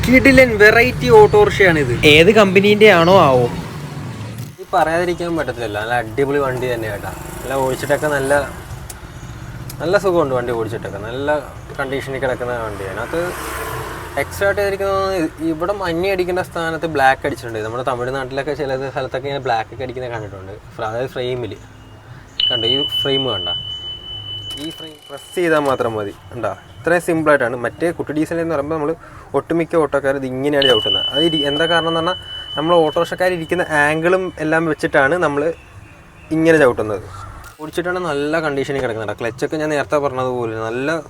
കിടിലൻ വെറൈറ്റി ഓട്ടോറിക്ഷയാണിത്. ഏത് കമ്പനീൻ്റെ ആണോ ആവോ ഈ പറയാതിരിക്കാൻ പറ്റത്തില്ല. നല്ല അടിപൊളി വണ്ടി തന്നെ കേട്ടാ. നല്ല ഓടിച്ചിട്ടൊക്കെ നല്ല നല്ല സുഖമുണ്ട് വണ്ടി ഓടിച്ചിട്ടൊക്കെ. നല്ല കണ്ടീഷനിൽ കിടക്കുന്ന വണ്ടി. അതിനകത്ത് എക്സ്ട്രാ ആയിട്ട് ചെയ്തിരിക്കുന്നത് ഇവിടെ മഞ്ഞ അടിക്കേണ്ട സ്ഥാനത്ത് ബ്ലാക്ക് അടിച്ചിട്ടുണ്ട്. നമ്മുടെ തമിഴ്നാട്ടിലൊക്കെ ചില സ്ഥലത്തൊക്കെ ഇങ്ങനെ ബ്ലാക്ക് ഒക്കെ അടിക്കുന്നത് കണ്ടിട്ടുണ്ട്. അതായത് ഫ്രെയിമിൽ കണ്ട ഈ ഫ്രെയിം കണ്ട, ഈ ഫ്രെയിം പ്രസ് ചെയ്താൽ മാത്രം മതി. കണ്ടാ ഇത്രയും സിമ്പിളായിട്ടാണ്. മറ്റേ കുട്ടി ഡീസൽ എന്ന് പറയുമ്പോൾ നമ്മൾ ഒട്ടുമിക്ക ഓട്ടോക്കാർ ഇത് ഇങ്ങനെയാണ് ചവിട്ടുന്നത്. അത് എന്താ കാരണം എന്ന് പറഞ്ഞാൽ നമ്മൾ ഓട്ടോറിക്ഷക്കാരിരിക്കുന്ന ആംഗിളും എല്ലാം വെച്ചിട്ടാണ് നമ്മൾ ഇങ്ങനെ ചവിട്ടുന്നത്. ഓടിച്ചിട്ടാണ് നല്ല കണ്ടീഷനിൽ കിടക്കുന്നുണ്ട്. ക്ലച്ചൊക്കെ ഞാൻ നേരത്തെ പറഞ്ഞതുപോലെ നല്ല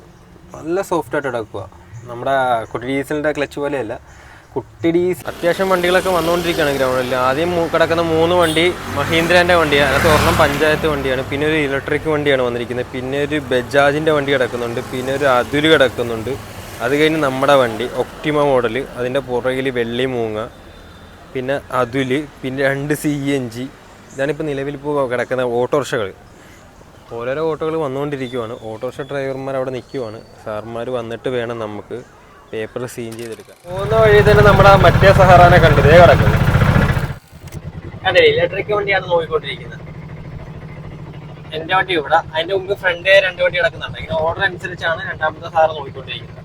നല്ല സോഫ്റ്റായിട്ട് കിടക്കുക. നമ്മുടെ കുട്ടി ഡീസലിൻ്റെ ക്ലച്ച് പോലെയല്ല. കുട്ടി ഡീസൽ അത്യാവശ്യം വണ്ടികളൊക്കെ വന്നുകൊണ്ടിരിക്കുകയാണ് ഗ്രൗണ്ടിൽ. ആദ്യം കിടക്കുന്ന 3 വണ്ടി മഹീന്ദ്രൻ്റെ വണ്ടിയാണ്. അതിനകത്ത് ഒരെണ്ണം പഞ്ചായത്ത് വണ്ടിയാണ്, പിന്നെ ഒരു ഇലക്ട്രിക് വണ്ടിയാണ് വന്നിരിക്കുന്നത്, പിന്നെ ഒരു ബജാജിൻ്റെ വണ്ടി കിടക്കുന്നുണ്ട്, പിന്നെ ഒരു അതുൽ കിടക്കുന്നുണ്ട്. അത് കഴിഞ്ഞ് നമ്മുടെ വണ്ടി ഒക്ടിമ മോഡൽ, അതിൻ്റെ പുറകിൽ വെള്ളി മൂങ്ങ, പിന്നെ അതുൽ, പിന്നെ 2 CNG. ഇതാണിപ്പോൾ നിലവിലിപ്പോൾ കിടക്കുന്ന ഓട്ടോറിക്ഷകൾ. ഓരോരോ ഓട്ടോകൾ വന്നുകൊണ്ടിരിക്കുവാണ്. ഓട്ടോറിക്ഷ ഡ്രൈവർമാർ അവിടെ നിൽക്കുവാണ്. സാർമാർ വന്നിട്ട് വേണം നമുക്ക് പേപ്പർ സീൻ ചെയ്തെടുക്കാം. പോകുന്ന വഴി തന്നെ നമ്മുടെ മറ്റേ സഹറാനെ കണ്ടതേ കിടക്കുന്നത്. അതെ, ഇലക്ട്രിക് വണ്ടിയാണ് നോക്കിക്കൊണ്ടിരിക്കുന്നത്. എൻ്റെ വണ്ടി ഇവിടെ, അതിൻ്റെ മുമ്പ് ഫ്രണ്ട് 2 വണ്ടി കിടക്കുന്നുണ്ട്. ഇങ്ങനെ ഓർഡർ അനുസരിച്ചാണ് രണ്ടാമത്തെ സാറ് നോക്കിക്കൊണ്ടിരിക്കുന്നത്.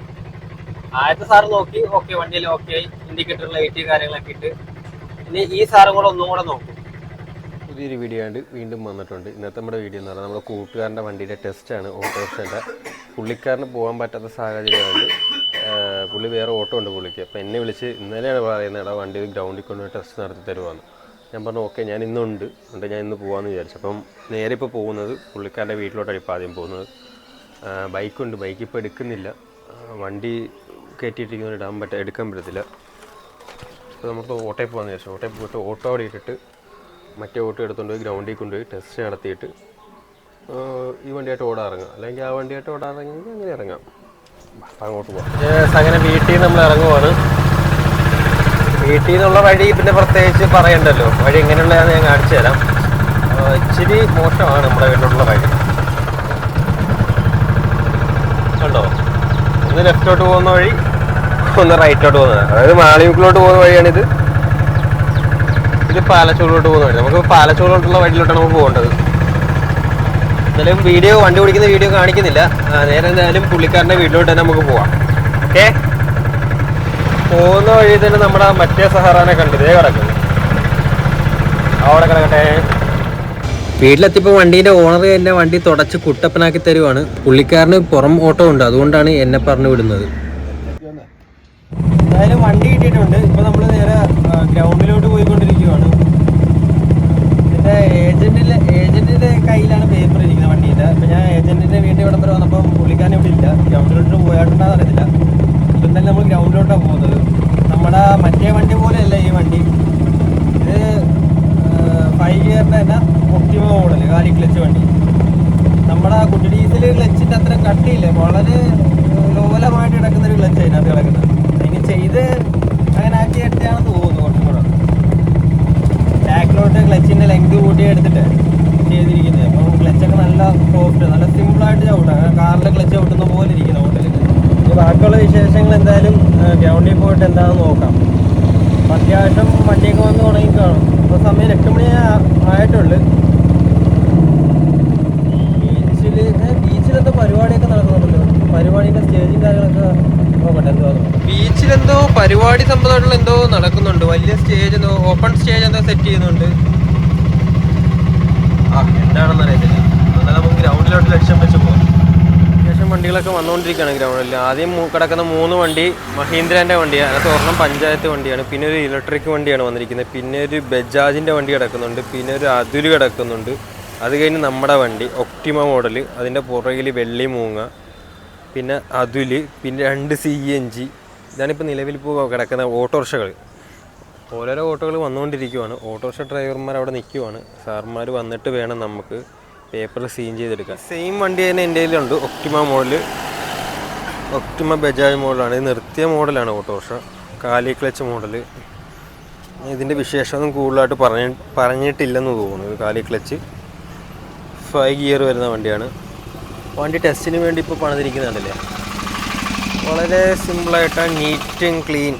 ആദ്യത്തെ സാറ് നോക്കി ഓക്കെ, വണ്ടിയിൽ ഓക്കെ ആയി, ഇൻഡിക്കേറ്റർ ലൈറ്റ് കാര്യങ്ങളൊക്കെ ഇട്ട്. ഇനി ഈ സാറും കൂടെ ഒന്നും കൂടെ നോക്കും. പുതിയൊരു വീഡിയോ ആയിട്ട് വീണ്ടും വന്നിട്ടുണ്ട്. ഇന്നത്തെ നമ്മുടെ വീഡിയോ എന്ന് പറഞ്ഞാൽ നമ്മുടെ കൂട്ടുകാരൻ്റെ വണ്ടിയുടെ ടെസ്റ്റാണ്. ഓട്ടോറിക്ഷൻ്റെ പുള്ളിക്കാരന് പോകാൻ പറ്റാത്ത സാഹചര്യമായിട്ട് പുള്ളി വേറെ ഓട്ടോ ഉണ്ട് പുള്ളിക്ക്. അപ്പോൾ എന്നെ വിളിച്ച് ഇന്നലെയാണ് പറയുന്നത്, എടാ വണ്ടി ഗ്രൗണ്ടിൽ കൊണ്ടുപോയി ടെസ്റ്റ് നടത്തി തരുവാന്ന്. ഞാൻ പറഞ്ഞു ഓക്കെ, ഞാൻ ഇന്നുണ്ട്, ഞാൻ ഇന്ന് പോകാമെന്ന് വിചാരിച്ചു. അപ്പം നേരെ ഇപ്പോൾ പോകുന്നത് പുള്ളിക്കാരൻ്റെ വീട്ടിലോട്ടാണ് ഇപ്പോൾ ആദ്യം പോകുന്നത്. ബൈക്കുണ്ട്, ബൈക്ക് ഇപ്പോൾ എടുക്കുന്നില്ല. വണ്ടി കയറ്റിയിട്ടിരിക്കുന്നത് എടുക്കാൻ പറ്റത്തില്ല. അപ്പോൾ നമുക്ക് ഓട്ടോയിൽ പോകാമെന്ന് വിചാരിച്ചു. ഓട്ടോയിൽ പോയിട്ട് ഓട്ടോ അവിടെ ഇട്ടിട്ട് മറ്റേ ഓട്ടോ എടുത്തുകൊണ്ട് പോയി ഗ്രൗണ്ടിൽ കൊണ്ടുപോയി ടെസ്റ്റ് നടത്തിയിട്ട് ഈ വണ്ടിയായിട്ട് ഓടാറിറങ്ങാം, അല്ലെങ്കിൽ ആ വണ്ടിയായിട്ട് ഓടാറിറങ്ങിയെങ്കിൽ അങ്ങനെ ഇറങ്ങാം. അങ്ങോട്ട് പോകാം. അങ്ങനെ വീട്ടിൽ നിന്ന് നമ്മൾ ഇറങ്ങുവാണ്. വീട്ടിൽ നിന്നുള്ള വഴി പിന്നെ പ്രത്യേകിച്ച് പറയണ്ടല്ലോ. വഴി എങ്ങനെയുള്ളതാണെന്ന് ഞാൻ കാണിച്ചു തരാം. ഇച്ചിരി മോശമാണ് നമ്മുടെ വീട്ടിലുള്ള വഴി. കണ്ടോ, ഒന്ന് ലെഫ്റ്റോട്ട് പോകുന്ന വഴി, ഒന്ന് റൈറ്റോട്ട് പോകുന്നത്. അതായത് മാളിമുക്കിലോട്ട് പോകുന്ന വഴിയാണിത്. ഇത് പാലച്ചൂരിലോട്ട് പോകുന്ന വഴി. നമുക്ക് പാലച്ചൂരിലോട്ടുള്ള വഴിയിലോട്ടാണ് നമുക്ക് പോകേണ്ടത്. എന്തായാലും വീഡിയോ, വണ്ടി ഓടിക്കുന്ന വീഡിയോ കാണിക്കുന്നില്ല. നേരെ എന്തായാലും പുള്ളിക്കാരൻ്റെ വീട്ടിലോട്ട് തന്നെ നമുക്ക് പോവാം. ഓക്കെ, പോകുന്ന വഴി തന്നെ നമ്മുടെ മറ്റേ സഹറാനെ കണ്ടതേ കിടക്കുന്നു. അവിടെ കിടക്കട്ടെ. വീട്ടിലെത്തിയപ്പോൾ വണ്ടീൻ്റെ ഓണർ എന്നെ വണ്ടി തുടച്ച് കുട്ടപ്പനാക്കി തരുവാണ്. പുള്ളിക്കാരന് പുറം ഓട്ടോ ഉണ്ട്, അതുകൊണ്ടാണ് എന്നെ പറഞ്ഞു വിടുന്നത്. എന്തായാലും വണ്ടി കിട്ടിയിട്ടുണ്ട്. ഇപ്പോൾ നമ്മൾ നേരെ ഗ്രൗണ്ടിലോട്ട് പോയിക്കൊണ്ടിരിക്കുകയാണ്. ഇതിൻ്റെ ഏജൻറ്റിൻ്റെ കയ്യിലാണ് പേപ്പർ ഇരിക്കുന്നത് വണ്ടീൻ്റെ. അപ്പോൾ ഞാൻ ഏജൻറ്റിൻ്റെ വീട്ടിൽ ഇവിടം വരെ വന്നപ്പോൾ പുള്ളിക്കാരൻ ഇവിടെ ഇല്ല. ഗ്രൗണ്ടിലോട്ട് പോയിട്ടുണ്ടെന്ന് അറിയത്തില്ല. അപ്പോൾ എന്തായാലും നമ്മൾ ഗ്രൗണ്ടിലോട്ടാണ് പോകുന്നത്. നമ്മുടെ മറ്റേ വണ്ടി പോലെയല്ല ഈ വണ്ടി. ഇത് 5 ഗിയറിൻ്റെ തന്നെ ഒക്ടിമ മോഡൽ കാലി ക്ലച്ച് വണ്ടി. നമ്മുടെ കുട്ടി ഡീസൽ ക്ലച്ചിൻ്റെ അത്ര കട്ടിയില്ല, വളരെ ലോലമായിട്ട് കിടക്കുന്നൊരു ക്ലച്ച് അതിനകത്ത് കിടക്കുന്നത്. അതിന് ചെയ്ത് അങ്ങനെ ആക്കി എടുത്താണെന്ന് തോന്നുന്നു. കുറച്ചും കൂടെ ബാക്കിലോട്ട് ക്ലച്ചിൻ്റെ ലെങ്ത് കൂട്ടി എടുത്തിട്ട് ചെയ്തിരിക്കുന്നത്. അപ്പോൾ ക്ലച്ചൊക്കെ നല്ല സോഫ്റ്റ്, നല്ല സിമ്പിളായിട്ട് ചവിട്ടാം. കാറിലെ ക്ലച്ച് ചവിട്ടുന്ന പോലെ ഇരിക്കുന്ന ഹോട്ടലിൽ. ബാക്കിയുള്ള വിശേഷങ്ങൾ എന്തായാലും ഗ്രൗണ്ടിൽ പോയിട്ട് എന്താണെന്ന് നോക്കാം. അത്യാവശ്യം വണ്ടിയൊക്കെ വന്ന് തുടങ്ങി കാണും. ഇപ്പോൾ സമയം 8 മണി ആയിട്ടുള്ളൂ. ബീച്ചിലെന്തോ പരിപാടിയൊക്കെ നടക്കുന്നുണ്ടല്ലോ. പരിപാടിൻ്റെ സ്റ്റേജും കാര്യങ്ങളൊക്കെ നോക്കട്ടെ. എന്തോ ബീച്ചിലെന്തോ പരിപാടി സംബന്ധമായിട്ടുള്ള എന്തോ നടക്കുന്നുണ്ട്. വലിയ സ്റ്റേജ്, എന്തോ ഓപ്പൺ സ്റ്റേജ് എന്തോ സെറ്റ് ചെയ്യുന്നുണ്ട്. എന്താണെന്ന് അറിയത്തില്ല. എന്നാൽ നമുക്ക് ഗ്രൗണ്ടിലോട്ട് ലക്ഷ്യം വെച്ച് പോകാം. അത്യാവശ്യം വണ്ടികളൊക്കെ വന്നുകൊണ്ടിരിക്കുകയാണ് ഗ്രൗണ്ടിൽ. ആദ്യം കിടക്കുന്ന 3 വണ്ടി മഹീന്ദ്രൻ്റെ വണ്ടിയാണ്. അതിനകത്ത് ഒരെണ്ണം പഞ്ചായത്ത് വണ്ടിയാണ്, പിന്നെ ഒരു ഇലക്ട്രിക് വണ്ടിയാണ് വന്നിരിക്കുന്നത്, പിന്നെ ഒരു ബജാജിൻ്റെ വണ്ടി കിടക്കുന്നുണ്ട്, പിന്നെ ഒരു അതുൽ കിടക്കുന്നുണ്ട്. അത് കഴിഞ്ഞ് നമ്മുടെ വണ്ടി ഒക്ടിമ മോഡൽ, അതിൻ്റെ പുറകിൽ വെള്ളി മൂങ്ങ, പിന്നെ അതുൽ, പിന്നെ 2 CNG. ഇതാണിപ്പോൾ നിലവിലിപ്പോൾ കിടക്കുന്ന ഓട്ടോറിക്ഷകൾ. ഓരോരോ ഓട്ടോകൾ വന്നുകൊണ്ടിരിക്കുവാണ്. ഓട്ടോറിക്ഷ ഡ്രൈവർമാർ അവിടെ നിൽക്കുവാണ്. സാർമാർ വന്നിട്ട് വേണം നമുക്ക് പേപ്പർ സീൻ ചെയ്തെടുക്കാൻ. സെയിം വണ്ടി തന്നെ എൻ്റെ കയ്യിലുണ്ട്. ഒക്ടിമ മോഡൽ, ഒക്ടിമ ബജാജ് മോഡലാണ്. ഇത് നിർത്തിയ മോഡലാണ് ഓട്ടോറിക്ഷ, കാലി ക്ലച്ച് മോഡൽ. ഇതിൻ്റെ വിശേഷമൊന്നും കൂടുതലായിട്ട് പറഞ്ഞിട്ടില്ലെന്ന് തോന്നുന്നു. കാലി ക്ലച്ച് 5 ഗിയർ വരുന്ന വണ്ടിയാണ്. വണ്ടി ടെസ്റ്റിന് വേണ്ടി ഇപ്പോൾ പണിതിരിക്കുന്നുണ്ടല്ലേ. വളരെ സിമ്പിളായിട്ട് നീറ്റ് ആൻഡ് ക്ലീൻ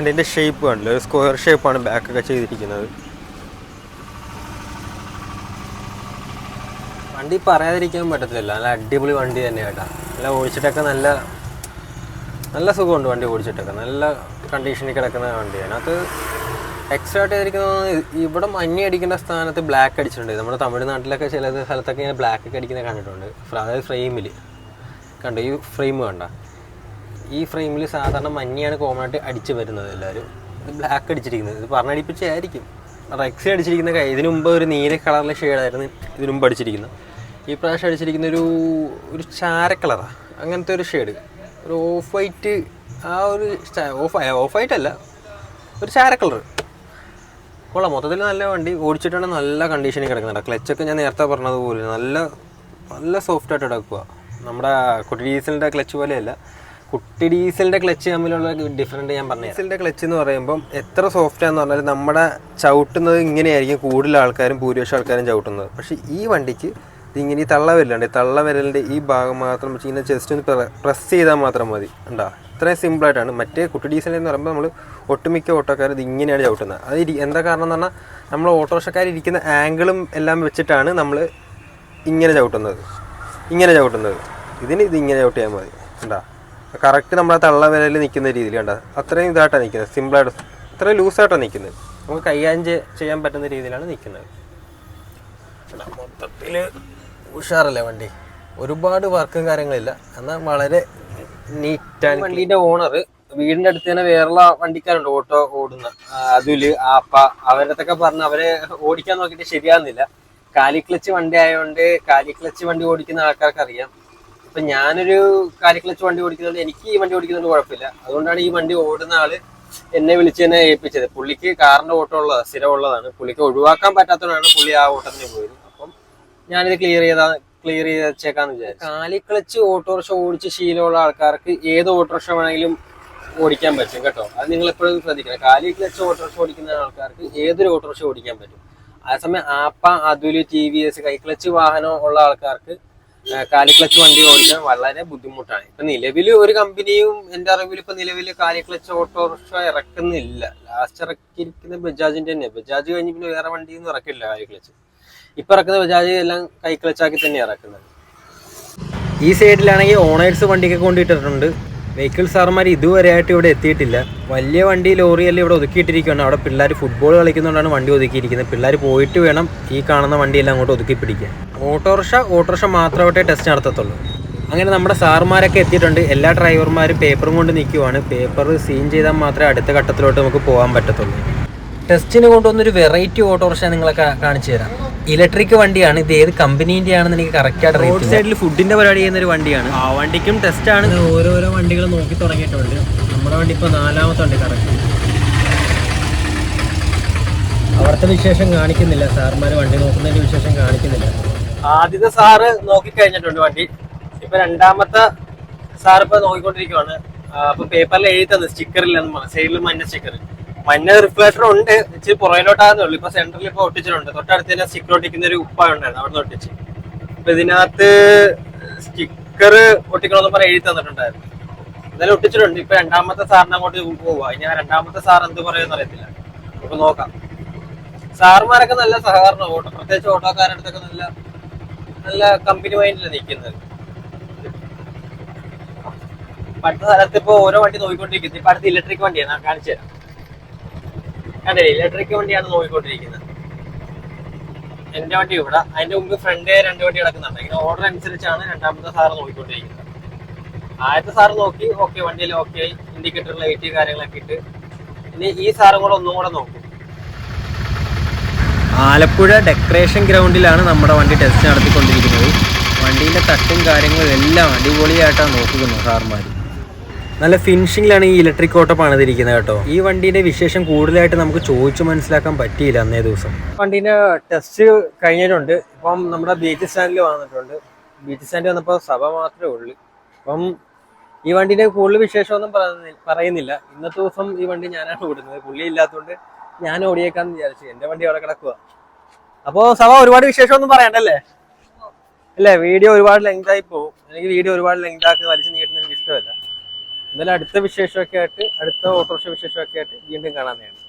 വണ്ടീൻ്റെ ഷേപ്പ് കണ്ടില്ല, ഒരു സ്ക്വയർ ഷേപ്പാണ് ബാക്കൊക്കെ ചെയ്തിരിക്കുന്നത്. വണ്ടി പറയാതിരിക്കാൻ പറ്റത്തില്ല, നല്ല അടിപൊളി വണ്ടി തന്നെയാട്ടാ. നല്ല ഓടിച്ചിട്ടൊക്കെ നല്ല നല്ല സുഖമുണ്ട് വണ്ടി ഓടിച്ചിട്ടൊക്കെ. നല്ല കണ്ടീഷനിൽ കിടക്കുന്ന വണ്ടിയാണ്. അത് എക്സ്ട്രാ ആയിട്ട് ചെയ്തിരിക്കുന്നത് ഇവിടെ മഞ്ഞ അടിക്കുന്ന സ്ഥാനത്ത് ബ്ലാക്ക് അടിച്ചിട്ടുണ്ട്. നമ്മുടെ തമിഴ്നാട്ടിലൊക്കെ ചില സ്ഥലത്തൊക്കെ ഇങ്ങനെ ബ്ലാക്ക് ഒക്കെ അടിക്കുന്നത് കണ്ടിട്ടുണ്ട്. അതായത് ഫ്രെയിമിൽ കണ്ടോ, ഈ ഫ്രെയിം കണ്ട, ഈ ഫ്രെയിമിൽ സാധാരണ മഞ്ഞയാണ് കോമൺ ആയിട്ട് അടിച്ച് വരുന്നത് എല്ലാവരും. ഇത് ബ്ലാക്ക് അടിച്ചിരിക്കുന്നത് ഇത് പറഞ്ഞടിപ്പിച്ചായിരിക്കും. റെക്സി അടിച്ചിരിക്കുന്ന ഇതിനു മുമ്പ് ഒരു നീല കളറിലെ ഷെയ്ഡായിരുന്നു ഇതിനു മുമ്പ് അടിച്ചിരിക്കുന്നത്. ഈ പ്രാവശ്യം അടിച്ചിരിക്കുന്ന ഒരു ചാര കളറാണ്, അങ്ങനത്തെ ഒരു ഷെയ്ഡ്, ഒരു ഓഫ് വൈറ്റ്. ആ ഒരു ഓഫ് വൈറ്റ് അല്ല, ഒരു ചാര കളർ. കൊള്ളാം, മൊത്തത്തിൽ നല്ല വണ്ടി. ഓടിച്ചിട്ടാണ് നല്ല കണ്ടീഷനിൽ കിടക്കുന്നുണ്ട്. ക്ലച്ചൊക്കെ ഞാൻ നേരത്തെ പറഞ്ഞതുപോലെ നല്ല നല്ല സോഫ്റ്റായിട്ട് കിടക്കുക. നമ്മുടെ കുട്ടി ഡീസലിൻ്റെ ക്ലച്ച് പോലെയല്ല. കുട്ടി ഡീസലിൻ്റെ ക്ലച്ച് തമ്മിലുള്ള ഡിഫറൻറ്റ് ഞാൻ പറഞ്ഞു. ഡീസലിൻ്റെ ക്ലച്ച് എന്ന് പറയുമ്പം എത്ര സോഫ്റ്റാന്ന് പറഞ്ഞാൽ നമ്മുടെ ചവിട്ടുന്നത് ഇങ്ങനെയായിരിക്കും കൂടുതൽ ആൾക്കാരും ഭൂരിപക്ഷം ആൾക്കാരും ചവിട്ടുന്നത്. പക്ഷേ ഈ വണ്ടിക്ക് ഇതിങ്ങനെ ഈ തള്ളവിരലുണ്ട്, തള്ളവിരലിൻ്റെ ഈ ഭാഗം മാത്രം വെച്ച് ഇങ്ങനെ ജസ്റ്റ് ഒന്ന് പ്രസ് ചെയ്താൽ മാത്രം മതി. ഉണ്ടാ, ഇത്രയും സിമ്പിളായിട്ടാണ്. മറ്റേ കുട്ടി ഡീസൽ എന്ന് പറയുമ്പോൾ നമ്മൾ ഒട്ടുമിക്ക ഓട്ടോക്കാർ ഇത് ഇങ്ങനെയാണ് ചവിട്ടുന്നത്. അത് എന്താ കാരണം എന്ന് പറഞ്ഞാൽ നമ്മൾ ഓട്ടോറിക്ഷക്കാർ ഇരിക്കുന്ന ആംഗിളും എല്ലാം വെച്ചിട്ടാണ് നമ്മൾ ഇങ്ങനെ ചവിട്ടുന്നത്. ഇതിന് ഇതിങ്ങനെ ചവിട്ടിയാൽ മതി. ഉണ്ടാ, കറക്റ്റ് നമ്മുടെ തള്ളവിരലിൽ നിൽക്കുന്ന രീതിയിൽ കണ്ട, അത്രയും ഇതായിട്ടാണ് നിൽക്കുന്നത്. സിമ്പിളായിട്ട് അത്രയും ലൂസായിട്ടാണ് നിൽക്കുന്നത്. നമുക്ക് കൈകാര്യം ചെയ്യാൻ പറ്റുന്ന രീതിയിലാണ് നിൽക്കുന്നത്. മൊത്തത്തിൽ ഉഷാറല്ലേ വണ്ടി. ഒരുപാട് വർക്കും കാര്യങ്ങളില്ല, എന്നാൽ വളരെ നീറ്റാണ്. വണ്ടീൻ്റെ ഓണർ വീടിൻ്റെ അടുത്ത് തന്നെ വേറെയുള്ള വണ്ടിക്കാരുണ്ട് ഓട്ടോ ഓടുന്ന, അതുല് ആപ്പ, അവരടുത്തൊക്കെ പറഞ്ഞ് അവരെ ഓടിക്കാൻ നോക്കിയിട്ട് ശരിയാകുന്നില്ല. കാലിക്ലച്ച് വണ്ടി ആയതുകൊണ്ട് കാലിക്ലച്ച് വണ്ടി ഓടിക്കുന്ന ആൾക്കാർക്ക് അറിയാം. ഇപ്പം ഞാനൊരു കാലിക്ലച്ച് വണ്ടി ഓടിക്കുന്നതുകൊണ്ട് എനിക്ക് ഈ വണ്ടി ഓടിക്കുന്നതുകൊണ്ട് കുഴപ്പമില്ല. അതുകൊണ്ടാണ് ഈ വണ്ടി ഓടുന്ന ആള് എന്നെ വിളിച്ച് തന്നെ ഏൽപ്പിച്ചത്. പുള്ളിക്ക് കാറിൻ്റെ ഓട്ടം ഉള്ളതാണ്, സ്ഥിരം ഉള്ളതാണ്. പുള്ളിക്ക് ഒഴിവാക്കാൻ പറ്റാത്തതുകൊണ്ടാണ് പുള്ളി ആ ഓട്ടത്തിന് പോയത്. അപ്പം ഞാനിത് ക്ലിയർ ചെയ്ത് വെച്ചേക്കാന്ന് വിചാരിച്ചു. കാലിക്ലച്ച് ഓട്ടോറിക്ഷ ഓടിച്ച് ശീലമുള്ള ആൾക്കാർക്ക് ഏത് ഓട്ടോറിക്ഷ വേണമെങ്കിലും ഓടിക്കാൻ പറ്റും കേട്ടോ. അത് നിങ്ങൾ എപ്പോഴും ശ്രദ്ധിക്കണം. കാലിക്ലച്ച് ഓട്ടോറിക്ഷ ഓടിക്കുന്ന ആൾക്കാർക്ക് ഏതൊരു ഓട്ടോറിക്ഷ ഓടിക്കാൻ പറ്റും. അതേസമയം ആപ്പ, അതുല്, TVS കൈക്ലച്ച് വാഹനം ഉള്ള ആൾക്കാർക്ക് കാലിക്ലച്ച് വണ്ടി ഓടിക്കാൻ വളരെ ബുദ്ധിമുട്ടാണ്. ഇപ്പൊ നിലവിൽ ഒരു കമ്പനിയും എൻ്റെ അറിവിൽ ഇപ്പൊ നിലവിൽ കാലിക്ലച്ച് ഓട്ടോറിക്ഷ ഇറക്കുന്നില്ല. ലാസ്റ്റ് ഇറക്കിയിരിക്കുന്ന ബജാജിന്റെ തന്നെ. ബജാജ് കഴിഞ്ഞ് പിന്നെ വേറെ വണ്ടിയൊന്നും ഇറക്കില്ല കാലിക്ലച്ച്. ഇപ്പൊ ഇറക്കുന്ന ബജാജ് എല്ലാം കൈക്ലച്ചാക്കി തന്നെ ഇറക്കുന്നത്. ഈ സൈഡിലാണെങ്കിൽ ഓണേഴ്സ് വണ്ടിയൊക്കെ കൊണ്ടിട്ടിട്ടുണ്ട്. വെഹിക്കിൾ സാർമാർ ഇതുവരെയായിട്ട് ഇവിടെ എത്തിയിട്ടില്ല. വലിയ വണ്ടി ലോറിയെല്ലാം ഇവിടെ ഒതുക്കിയിട്ടിരിക്കുകയാണ്. അവിടെ പിള്ളേർ ഫുട്ബോൾ കളിക്കുന്നതുകൊണ്ടാണ് വണ്ടി ഒതുക്കിയിരിക്കുന്നത്. പിള്ളേർ പോയിട്ട് വേണം ഈ കാണുന്ന വണ്ടിയെല്ലാം അങ്ങോട്ട് ഒതുക്കി പിടിക്കാൻ. ഓട്ടോറിക്ഷ മാത്രമായിട്ടേ ടെസ്റ്റ് നടത്തത്തുള്ളൂ. അങ്ങനെ നമ്മുടെ സാർമാരൊക്കെ എത്തിയിട്ടുണ്ട്. എല്ലാ ഡ്രൈവർമാരും പേപ്പറും കൊണ്ട് നിൽക്കുവാണ്. പേപ്പർ സീൻ ചെയ്താൽ മാത്രമേ അടുത്ത ഘട്ടത്തിലോട്ട് നമുക്ക് പോകാൻ പറ്റത്തുള്ളൂ. ടെസ്റ്റിന് കൊണ്ടുവന്നൊരു വെറൈറ്റി ഓട്ടോറിക്ഷ നിങ്ങളെ കാണിച്ചു തരാം. ഇലക്ട്രിക് വണ്ടിയാണ്. ഇത് ഏത് കമ്പനീൻ്റെ ആണെന്ന് എനിക്ക് കറക്റ്റായിട്ട് റോഡ് സൈഡിൽ ഫുഡിൻ്റെ പരിപാടി ചെയ്യുന്നൊരു വണ്ടിയാണ്. ആ വണ്ടിക്കും ടെസ്റ്റാണ്. ഓരോരോ വണ്ടികൾ നോക്കി തുടങ്ങിയിട്ടുണ്ട്. നമ്മുടെ വണ്ടി ഇപ്പോൾ 4ാമത്തെ വണ്ടി കറക്റ്റ്. അവിടുത്തെ വിശേഷം കാണിക്കുന്നില്ല. സാർമാർ വണ്ടി നോക്കുന്നതിൻ്റെ വിശേഷം കാണിക്കുന്നില്ല. ആദ്യത്തെ സാറ് നോക്കിക്കഴിഞ്ഞിട്ടുണ്ട് വണ്ടി. ഇപ്പൊ 2ാമത്തെ സാർ ഇപ്പൊ നോക്കിക്കൊണ്ടിരിക്കുവാണ്. അപ്പൊ പേപ്പറിൽ എഴുതി തന്നു സ്റ്റിക്കറില്ലെന്ന് പറഞ്ഞു. സൈഡിൽ മഞ്ഞ സ്റ്റിക്കർ, മഞ്ഞ റിഫ്ലേറ്റർ ഉണ്ട്. ഇച്ചിരി പുറകിലോട്ടാകുന്നേ ഉള്ളൂ. ഇപ്പൊ സെന്ററിൽ ഇപ്പൊ ഒട്ടിച്ചിട്ടുണ്ട്. തൊട്ടടുത്ത് തന്നെ സ്റ്റിക്കർ ഒട്ടിക്കുന്ന ഒരു ഉപ്പായ ഉണ്ടായിരുന്നു, അവിടെ നിന്ന് ഒട്ടിച്ച്. ഇപ്പൊ ഇതിനകത്ത് സ്റ്റിക്കർ ഒട്ടിക്കണമെന്ന് പറഞ്ഞ് എഴുതി തന്നിട്ടുണ്ടായിരുന്നു. എന്തായാലും ഒട്ടിച്ചിട്ടുണ്ട്. ഇപ്പൊ 2ാമത്തെ സാറിന് അങ്ങോട്ട് പോവുക. ഇനി ആ 2ാമത്തെ സാർ എന്ത് പറയുമെന്ന് അറിയത്തില്ല. അപ്പൊ നോക്കാം. സാർമാരൊക്കെ നല്ല സഹകരണം. പ്രത്യേകിച്ച് ഓട്ടോക്കാരുടെ അടുത്തൊക്കെ നല്ല കമ്പനി മൈൻഡിലാണ് നിൽക്കുന്നത്. അടുത്ത സ്ഥലത്ത് ഇപ്പൊ ഓരോ വണ്ടി നോക്കിക്കൊണ്ടിരിക്കുന്നത്. ഇപ്പൊ അടുത്ത് ഇലക്ട്രിക് വണ്ടിയാണ്, ഞാൻ കാണിച്ചു തരാം. കണ്ടേ, ഇലക്ട്രിക് വണ്ടിയാണ് നോക്കിക്കൊണ്ടിരിക്കുന്നത്. എന്റെ വണ്ടി ഇവിടെ, അതിന്റെ മുമ്പ് ഫ്രണ്ട് 2 വണ്ടി കിടക്കുന്നുണ്ട്. ഇങ്ങനെ ഓർഡർ അനുസരിച്ചാണ് 2ാമത്തെ സാറ് നോക്കിക്കൊണ്ടിരിക്കുന്നത്. ആദ്യത്തെ സാറ് നോക്കി, ഓക്കെ, വണ്ടിയിൽ ഓക്കെ ആയി, ഇൻഡിക്കേറ്റർ ലൈറ്റ് കാര്യങ്ങളൊക്കെ ഇട്ട്. ഇനി ഈ സാറും കൂടെ ഒന്നും കൂടെ നോക്കും. ആലപ്പുഴ ഡെക്കറേഷൻ ഗ്രൗണ്ടിലാണ് നമ്മുടെ വണ്ടി ടെസ്റ്റ് നടത്തിക്കൊണ്ടിരിക്കുന്നത്. വണ്ടീൻ്റെ തട്ടും കാര്യങ്ങളും എല്ലാം അടിപൊളിയായിട്ടാണ് നോക്കുന്നത് സാർമാർ. നല്ല ഫിനിഷിങ്ങിലാണ് ഈ ഇലക്ട്രിക് ഓട്ടോ പണിതിരിക്കുന്നത് കേട്ടോ. ഈ വണ്ടീൻ്റെ വിശേഷം കൂടുതലായിട്ട് നമുക്ക് ചോദിച്ചു മനസ്സിലാക്കാൻ പറ്റിയില്ല അന്നേ ദിവസം. വണ്ടീൻ്റെ ടെസ്റ്റ് കഴിഞ്ഞിട്ടുണ്ട്. ഇപ്പം നമ്മുടെ ബീച്ച് സ്റ്റാൻഡിൽ വന്നിട്ടുണ്ട്. ബീച്ച് സ്റ്റാൻഡിൽ വന്നപ്പോൾ സഭ മാത്രമേ ഉള്ളൂ. അപ്പം ഈ വണ്ടീൻ്റെ കൂടുതൽ വിശേഷമൊന്നും പറയുന്നില്ല. ഇന്നത്തെ ദിവസം ഈ വണ്ടി ഞാനാണ് ഓടുന്നത്. പുള്ളി ഇല്ലാത്തതുകൊണ്ട് ഞാൻ ഓടിയേക്കാന്ന് വിചാരിച്ചു. എൻ്റെ വണ്ടി അവിടെ കിടക്കുക. അപ്പോൾ സഭ ഒരുപാട് വിശേഷമൊന്നും പറയണ്ടല്ലേ അല്ലേ? വീഡിയോ ഒരുപാട് ലെങ്ത് ആയി പോകും. എനിക്ക് വീഡിയോ ഒരുപാട് ലെങ്ത് ആക്കി വലിച്ചു നീട്ടുന്നത് എനിക്ക് ഇഷ്ടമല്ല. എന്തായാലും അടുത്ത വിശേഷമൊക്കെ ആയിട്ട് അടുത്ത ഓട്ടോറിക്ഷ വിശേഷമൊക്കെ ആയിട്ട് വീണ്ടും കാണാവുന്നതാണ്.